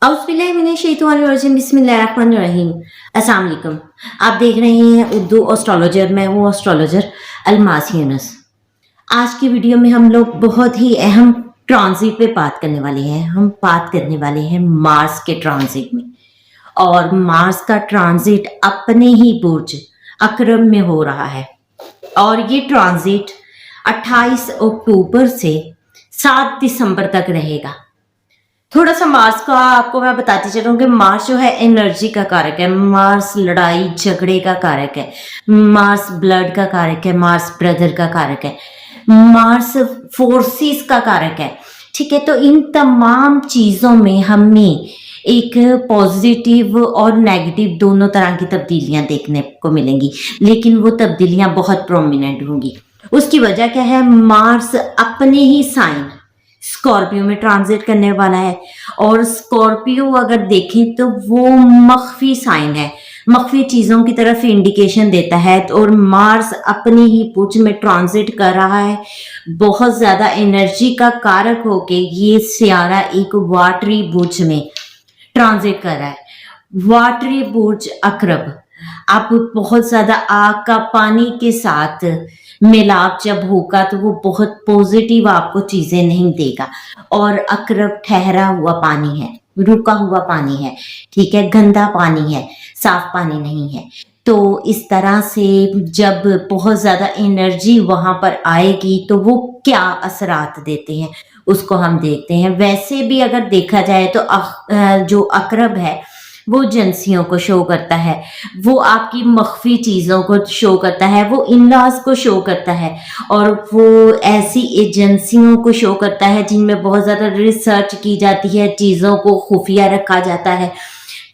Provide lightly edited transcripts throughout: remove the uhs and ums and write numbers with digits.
बिस्मिल्लाहिर्रहमानिर्रहीम। अस्सलाम वालेकुम। आप देख रहे हैं उर्दू एस्ट्रोलॉजर, मैं हूँ एस्ट्रोलॉजर अलमास यूनुस। आज की वीडियो में हम लोग बहुत ही अहम ट्रांजिट पे बात करने वाले हैं। हम बात करने वाले हैं मार्स के ट्रांजिट में, और मार्स का ट्रांजिट अपने ही बुर्ज अकरब में हो रहा है, और ये ट्रांजिट 28 अक्टूबर से 7 दिसंबर तक रहेगा। थोड़ा सा मार्स का आपको मैं बताती चलूँ कि मार्स जो है एनर्जी का कारक है, मार्स लड़ाई झगड़े का कारक है, मार्स ब्लड का कारक है, मार्स ब्रदर का कारक है, मार्स फोर्सेस का कारक है। ठीक है, तो इन तमाम चीज़ों में हमें एक पॉजिटिव और नेगेटिव दोनों तरह की तब्दीलियां देखने को मिलेंगी, लेकिन वो तब्दीलियां बहुत प्रोमिनेंट होंगी। उसकी वजह क्या है? मार्स अपने ही साइन स्कॉर्पियो में ट्रांजिट करने वाला है, और स्कॉर्पियो अगर देखें तो वो मख्फी साइन है, मख्फी चीज़ों की तरफ इंडिकेशन देता है। और मार्स अपनी ही बुर्ज में ट्रांजिट कर रहा है, बहुत ज़्यादा एनर्जी का कारक होके ये सियारा एक वाटरी बुर्ज में ट्रांजिट कर रहा है। वाटरी बुर्ज अकरब आप बहुत ज़्यादा आग का पानी के साथ मिलाप जब होगा तो वो बहुत पॉजिटिव आपको चीज़ें नहीं देगा। और अकरब ठहरा हुआ पानी है, रुका हुआ पानी है, ठीक है, गंदा पानी है, साफ पानी नहीं है। तो इस तरह से जब बहुत ज़्यादा एनर्जी वहाँ पर आएगी तो वो क्या असरात देते हैं उसको हम देखते हैं। वैसे भी अगर देखा जाए तो जो अकरब है वो एजेंसियों को शो करता है, वो आपकी मख्फी चीज़ों को शो करता है, वो इन-लॉज को शो करता है, और वो ऐसी एजेंसियों को शो करता है जिनमें बहुत ज़्यादा रिसर्च की जाती है, चीज़ों को खुफिया रखा जाता है।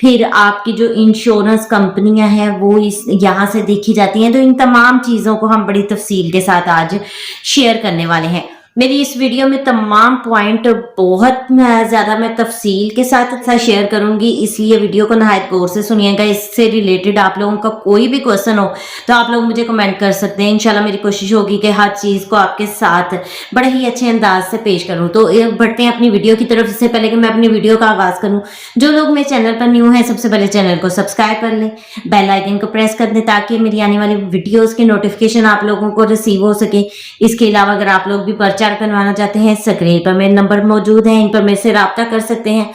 फिर आपकी जो इंश्योरेंस कंपनियां हैं वो इस यहाँ से देखी जाती हैं। तो इन तमाम चीज़ों को हम बड़ी तफसील के साथ आज शेयर करने वाले हैं। मेरी इस वीडियो में तमाम पॉइंट बहुत ज़्यादा मैं तफसील के साथ शेयर करूंगी, इसलिए वीडियो को नहायत गौर से सुनिएगा। इससे रिलेटेड आप लोगों का कोई भी क्वेश्चन हो तो आप लोग मुझे कमेंट कर सकते हैं। इंशाल्लाह मेरी कोशिश होगी कि हर चीज़ को आपके साथ बड़े ही अच्छे अंदाज से पेश करूँ। तो बढ़ते हैं अपनी वीडियो की तरफ। इससे पहले कि मैं अपनी वीडियो का आगाज़ करूँ, जो लोग मेरे चैनल पर न्यू हैं सबसे पहले चैनल को सब्सक्राइब कर लें, बेल आइकन को प्रेस कर दें ताकि मेरी आने वाली वीडियोज़ के नोटिफिकेशन आप लोगों को रिसीव हो सके। इसके अलावा अगर आप लोग भी प्रचार बनवाना चाहते हैं, स्क्रीन पर मेरे नंबर मौजूद हैं, इन पर मेरे से राब्ता कर सकते हैं।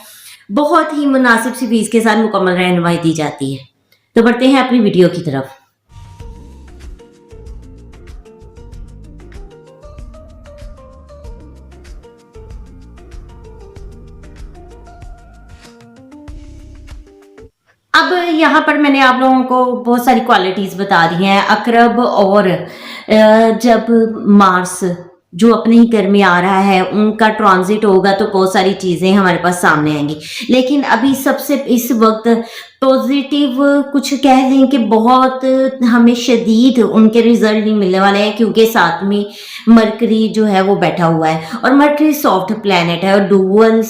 बहुत ही मुनासिब सी फीस के साथ मुकम्मल रहनुमाई दी जाती है। तो बढ़ते हैं अपनी वीडियो की तरफ। अब यहाँ पर मैंने आप लोगों को बहुत सारी क्वालिटीज़ बता दी हैं अकरब, और जब मार्स जो अपने ही घर में आ रहा है उनका ट्रांजिट होगा तो बहुत सारी चीज़ें हमारे पास सामने आएंगी। लेकिन अभी सबसे इस वक्त पॉजिटिव कुछ कह लें कि बहुत हमें शदीद उनके रिजल्ट नहीं मिलने वाले हैं, क्योंकि साथ में मरकरी जो है वो बैठा हुआ है, और मरकरी सॉफ्ट प्लैनेट है और डुअल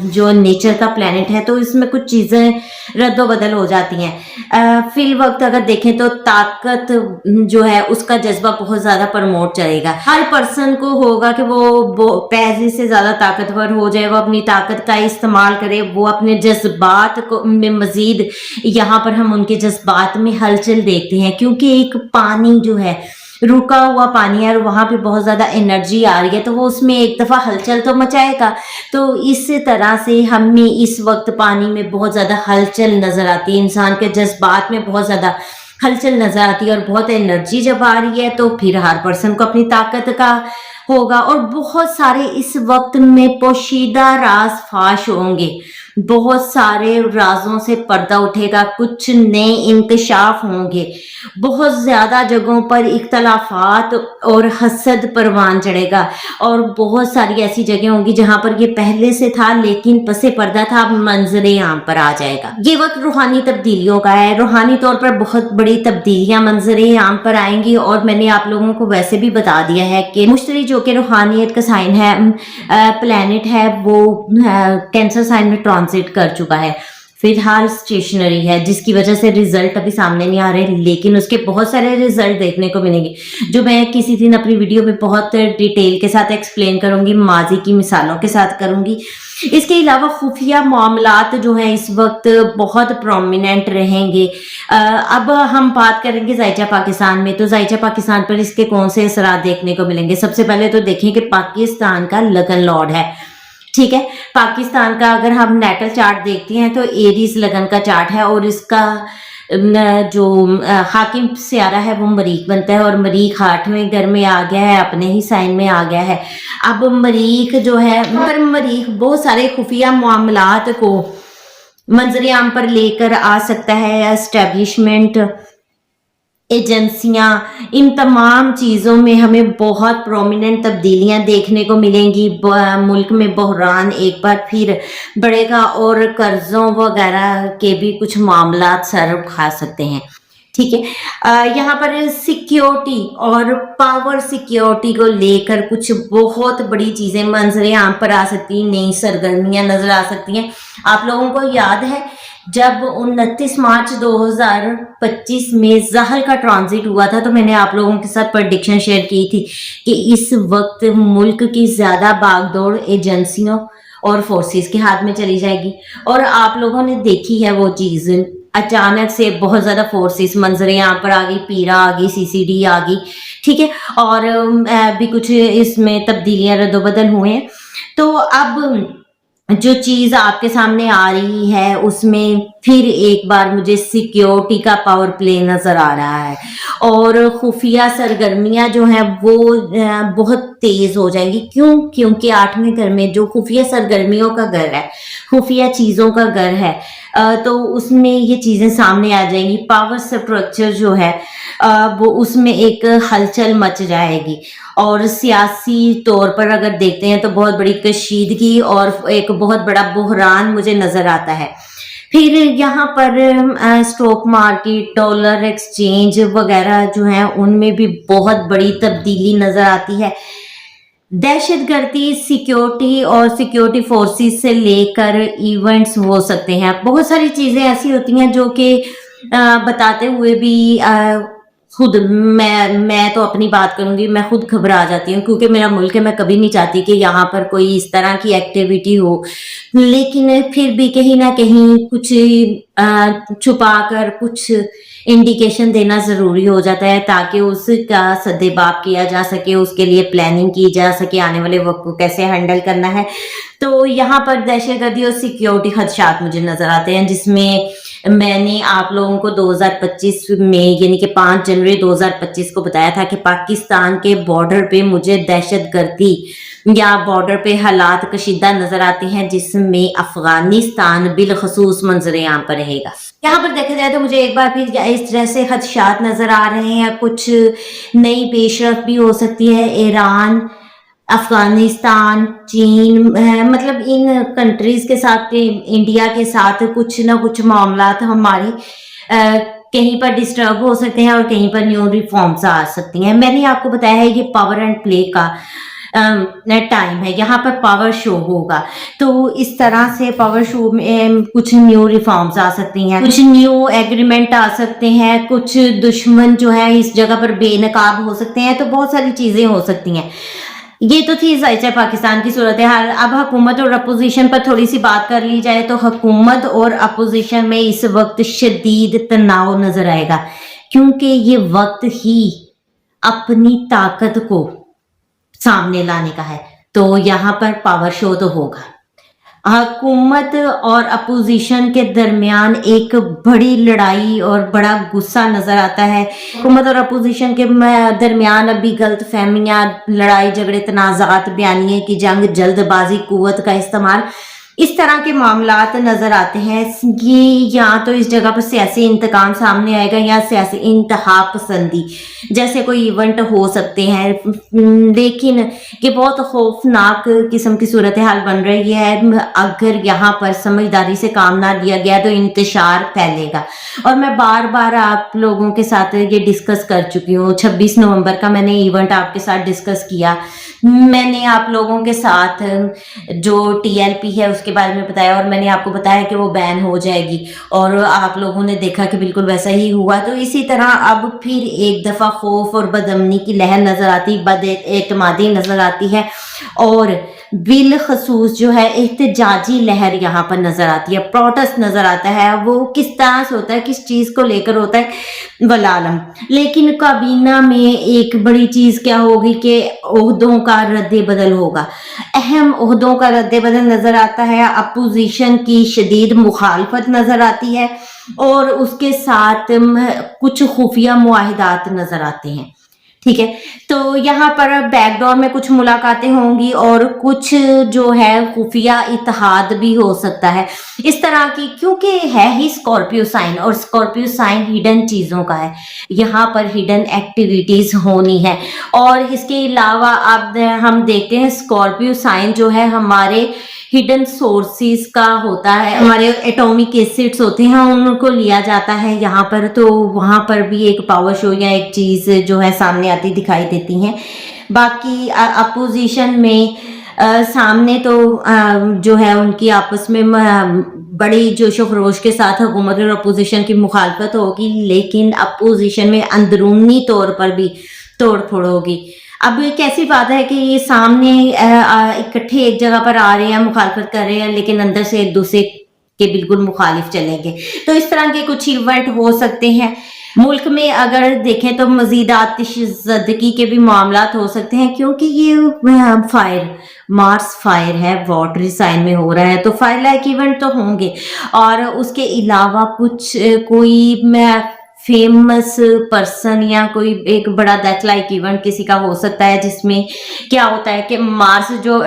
जो नेचर का प्लैनेट है, तो इसमें कुछ चीज़ें रद्दोबदल हो जाती हैं। फिल वक्त अगर देखें तो ताकत जो है उसका जज्बा बहुत ज़्यादा प्रमोट चलेगा। हर पर्सन को होगा कि वो पहले से ज़्यादा ताकतवर हो जाए, वो अपनी ताकत का इस्तेमाल करे, वो अपने जज्बात को में मजीद यहाँ पर हम उनके जज्बात में हलचल देखते हैं, क्योंकि एक पानी जो है रुका हुआ पानी है और वहाँ पे बहुत ज़्यादा एनर्जी आ रही है, तो वो उसमें एक दफ़ा हलचल तो मचाएगा। तो इस तरह से हमें इस वक्त पानी में बहुत ज़्यादा हलचल नज़र आती है, इंसान के जज्बात में बहुत ज़्यादा हलचल नज़र आती है, और बहुत एनर्जी जब आ रही है तो फिर हर पर्सन को अपनी ताकत का होगा, और बहुत सारे इस वक्त में पोशीदा राज फाश होंगे, बहुत सारे राजों से पर्दा उठेगा, कुछ नए इंकशाफ होंगे, बहुत ज़्यादा जगहों पर इख्तलाफात और हसद परवान चढ़ेगा, और बहुत सारी ऐसी जगह होंगी जहां पर ये पहले से था लेकिन पसे पर्दा था, अब मंजरे आम पर आ जाएगा। ये वक्त रूहानी तब्दीलियों का है, रूहानी तौर पर बहुत बड़ी तब्दीलियां मंजरे आम पर आएंगी। और मैंने आप लोगों को वैसे भी बता दिया है कि मुश्तरी जो कि रूहानियत का साइन है, प्लैनेट है, वो कैंसर साइन में ट्रांजिट कर चुका है। फिलहाल स्टेशनरी है, जिसकी वजह से रिजल्ट अभी सामने नहीं आ रहे, लेकिन उसके बहुत सारे रिजल्ट देखने को मिलेंगे जो मैं किसी दिन अपनी वीडियो में बहुत डिटेल के साथ एक्सप्लेन करूंगी, माजी की मिसालों के साथ करूंगी। इसके अलावा खुफिया मामलात जो हैं इस वक्त बहुत प्रोमिनेंट रहेंगे। अब हम बात करेंगे जायचा पाकिस्तान में, तो जायचा पाकिस्तान पर इसके कौन से असरात देखने को मिलेंगे। सबसे पहले तो देखें कि पाकिस्तान का लगन लॉर्ड है, ठीक है। पाकिस्तान का अगर हम नेटल चार्ट देखते हैं तो एरीज लगन का चार्ट है, और इसका जो हाकिम सियारा है वो मरीख बनता है, और मरीख 8वें घर में आ गया है, अपने ही साइन में आ गया है। अब मरीख जो है, पर मरीख बहुत सारे खुफिया मामलात को मंजर आम पर लेकर आ सकता है। एस्टेब्लिशमेंट, एजेंसियां, इन तमाम चीज़ों में हमें बहुत प्रोमिनेंट तब्दीलियां देखने को मिलेंगी। मुल्क में बहरान एक बार फिर बढ़ेगा, और कर्जों वगैरह के भी कुछ मामला सर उठा सकते हैं, ठीक है। यहाँ पर सिक्योरिटी और पावर सिक्योरिटी को लेकर कुछ बहुत बड़ी चीज़ें मंजर आम पर आ सकती हैं, नई सरगर्मियां नजर आ सकती हैं। आप लोगों को याद है जब 29 मार्च 2025 में ज़हर का ट्रांजिट हुआ था, तो मैंने आप लोगों के साथ प्रेडिक्शन शेयर की थी कि इस वक्त मुल्क की ज़्यादा भागदौड़ एजेंसियों और फोर्सेस के हाथ में चली जाएगी, और आप लोगों ने देखी है वो चीज़। अचानक से बहुत ज़्यादा फोर्सेस मंजर यहाँ पर आ गई, पीरा आ गई, सीसीडी आ गई, ठीक है, और भी कुछ इसमें तब्दीलियां रद्दोबदल हुए हैं। तो अब जो चीज़ आपके सामने आ रही है उसमें फिर एक बार मुझे सिक्योरिटी का पावर प्ले नजर आ रहा है, और खुफिया सरगर्मियां जो हैं वो बहुत तेज हो जाएंगी। क्यों? क्योंकि 8वें घर में जो खुफिया सरगर्मियों का घर है, खुफिया चीज़ों का घर है, तो उसमें ये चीज़ें सामने आ जाएंगी। पावर स्ट्रक्चर जो है वो उसमें एक हलचल मच जाएगी, और सियासी तौर पर अगर देखते हैं तो बहुत बड़ी कशीदगी और एक बहुत बड़ा बहरान मुझे नजर आता है। फिर यहाँ पर स्टॉक मार्केट, डॉलर एक्सचेंज वगैरह जो है उनमें भी बहुत बड़ी तब्दीली नजर आती है। दहशतगर्दी, सिक्योरिटी और सिक्योरिटी फोर्सेस से लेकर इवेंट्स हो सकते हैं। बहुत सारी चीज़ें ऐसी होती हैं जो कि बताते हुए भी खुद मैं तो अपनी बात करूंगी, मैं खुद घबरा जाती हूँ, क्योंकि मेरा मुल्क है, मैं कभी नहीं चाहती कि यहाँ पर कोई इस तरह की एक्टिविटी हो, लेकिन फिर भी कहीं ना कहीं कुछ छुपा कर कुछ इंडिकेशन देना ज़रूरी हो जाता है, ताकि उसका सद्देबाब किया जा सके, उसके लिए प्लानिंग की जा सके, आने वाले वक्त को कैसे हैंडल करना है। तो यहाँ पर दहशतगर्दी और सिक्योरिटी खदशात मुझे नज़र आते हैं, जिसमें मैंने आप लोगों को 2025 में यानी कि 5 जनवरी 2025 को बताया था कि पाकिस्तान के बॉर्डर पे मुझे दहशतगर्दी या बॉर्डर पे हालात कशीदा नजर आते हैं, जिसमें अफगानिस्तान बिलखसूस मंजर आम पर रहेगा। यहाँ पर देखा जाए तो मुझे एक बार फिर इस तरह से खदशात नजर आ रहे हैं। कुछ नई पेशरफ भी हो सकती है। ईरान, अफगानिस्तान, चीन, मतलब इन कंट्रीज के साथ, इंडिया के साथ कुछ ना कुछ मामलात हमारी कहीं पर डिस्टर्ब हो सकते हैं, और कहीं पर न्यू रिफॉर्म्स आ सकती हैं। मैंने आपको बताया है ये पावर एंड प्ले का टाइम है, यहाँ पर पावर शो होगा, तो इस तरह से पावर शो में कुछ न्यू रिफॉर्म्स आ सकती हैं, कुछ न्यू एग्रीमेंट आ सकते हैं, कुछ दुश्मन जो है इस जगह पर बेनकाब हो सकते हैं, तो बहुत सारी चीजें हो सकती हैं। ये तो थी जायचा पाकिस्तान की सूरत हाल। अब हुकूमत और अपोजिशन पर थोड़ी सी बात कर ली जाए तो हुकूमत और अपोजिशन में इस वक्त शदीद तनाव नजर आएगा, क्योंकि ये वक्त ही अपनी ताकत को सामने लाने का है। तो यहाँ पर पावर शो तो होगा। हुकूमत और अपोजिशन के दरमियान एक बड़ी लड़ाई और बड़ा गुस्सा नजर आता है। हुकूमत और अपोजिशन के दरमियान अभी गलत फहमियाँ, लड़ाई झगड़े, तनाज़ात, बयानिए की जंग, जल्दबाजी, कुव्वत का इस्तेमाल, इस तरह के मामलात नजर आते हैं। ये या तो इस जगह पर सियासी इंतकाम सामने आएगा या सियासी इंतहा पसंदी जैसे कोई इवेंट हो सकते हैं, लेकिन ये बहुत खौफनाक किस्म की सूरत हाल बन रही है। अगर यहाँ पर समझदारी से काम ना लिया गया तो इंतशार फैलेगा, और मैं बार बार आप लोगों के साथ ये डिस्कस कर चुकी हूँ। 26 नवंबर का मैंने इवेंट आपके साथ डिस्कस किया। मैंने आप लोगों के साथ जो TLP है उसके के बारे में बताया और मैंने आपको बताया कि वो बैन हो जाएगी और आप लोगों ने देखा कि बिल्कुल वैसा ही हुआ। तो इसी तरह अब फिर एक दफ़ा खौफ और बदअमनी की लहर नज़र आती, बदएतमादी नज़र आती है और बिलखसूस जो है एहतजाजी लहर यहाँ पर नज़र आती है, प्रोटेस्ट नज़र आता है। वो किस तरह से होता है, किस चीज़ को लेकर होता है वलालम। लेकिन काबीना में एक बड़ी चीज़ क्या होगी कि ओहदों का रद्द बदल होगा, अहम ओहदों का रद्द बदल नज़र आता है, अपोजिशन की शदीद मुखालफत नज़र आती है और उसके साथ कुछ खुफिया मुआहिदात नज़र आते हैं। ठीक है, तो यहाँ पर बैकडोर में कुछ मुलाकातें होंगी और कुछ जो है खुफिया इत्तेहाद भी हो सकता है इस तरह की, क्योंकि है ही स्कॉर्पियो साइन और स्कॉर्पियो साइन हिडन चीज़ों का है, यहाँ पर हिडन एक्टिविटीज़ होनी है। और इसके अलावा अब हम देखते हैं स्कॉर्पियो साइन जो है हमारे हिडन सोर्सेस का होता है, हमारे एटॉमिक एसिड्स होते हैं उनको लिया जाता है यहाँ पर, तो वहाँ पर भी एक पावर शो या एक चीज़ जो है सामने आती दिखाई देती हैं। बाकी अपोजिशन में सामने तो जो है उनकी आपस में बड़ी जोशो खरोश के साथ हुकूमत और अपोजिशन की मुखालफत होगी, लेकिन अपोजिशन में अंदरूनी तौर पर भी तोड़ फोड़ होगी। अब कैसी बात है कि ये सामने इकट्ठे एक जगह पर आ रहे हैं, मुखालफत कर रहे हैं, लेकिन अंदर से एक दूसरे के बिल्कुल मुखालिफ चलेंगे। तो इस तरह के कुछ इवेंट हो सकते हैं। मुल्क में अगर देखें तो मजीद आतिशज़दगी के भी मामलात हो सकते हैं, क्योंकि ये फायर मार्स फायर है, वाटर साइन में हो रहा है, तो फायर लाइक इवेंट तो होंगे। और उसके अलावा कुछ कोई फेमस पर्सन या कोई एक बड़ा डेथ लाइक इवेंट किसी का हो सकता है, जिसमें क्या होता है कि मार्स जो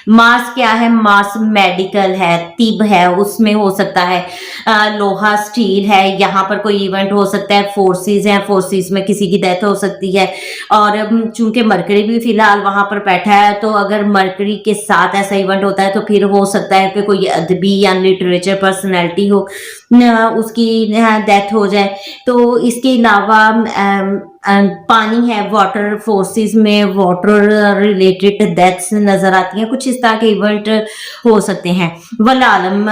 मार्स क्या है, मार्स मेडिकल है, तिब है, उसमें हो सकता है, लोहा स्टील है, यहाँ पर कोई इवेंट हो सकता है, फोर्सेस हैं, फोर्सेस में किसी की डेथ हो सकती है। और चूंकि मरकरी भी फिलहाल वहां पर बैठा है, तो अगर मरकरी के साथ ऐसा इवेंट होता है तो फिर हो सकता है कि कोई अदबी या लिटरेचर पर्सनैलिटी हो, उसकी डेथ हो जाए। तो इसके अलावा पानी है, वाटर फोर्सेस में वाटर रिलेटेड डेथ्स नजर आती हैं, कुछ इस तरह के इवेंट हो सकते हैं। वलालम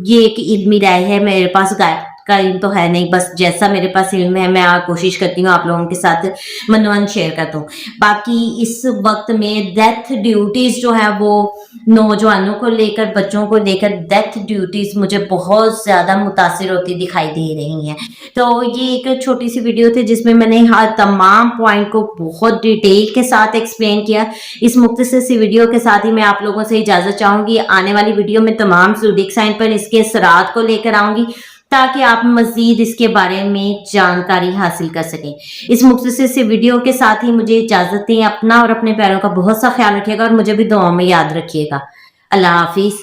ये एक इल्मी राय है, मेरे पास गायब का इल्म तो है नहीं, बस जैसा मेरे पास इल्म है मैं कोशिश करती हूँ आप लोगों के साथ मनोवन शेयर करता हूँ। बाकी इस वक्त में डेथ ड्यूटीज जो है वो नौजवानों को लेकर, बच्चों को लेकर डेथ ड्यूटीज मुझे बहुत ज्यादा मुतासिर होती दिखाई दे रही हैं। तो ये एक छोटी सी वीडियो थी जिसमें मैंने हर तमाम पॉइंट को बहुत डिटेल के साथ एक्सप्लेन किया। इस मुख्तसर सी वीडियो के साथ ही मैं आप लोगों से इजाजत चाहूंगी। आने वाली वीडियो में तमाम ज़ोडिएक साइन पर इसके असरात को लेकर आऊंगी, ताकि आप मजीद इसके बारे में जानकारी हासिल कर सकें। इस मुख्तसर से वीडियो के साथ ही मुझे इजाजत दें। अपना और अपने प्यारों का बहुत सा ख्याल रखिएगा और मुझे भी दुआ में याद रखिएगा। अल्लाह हाफिज।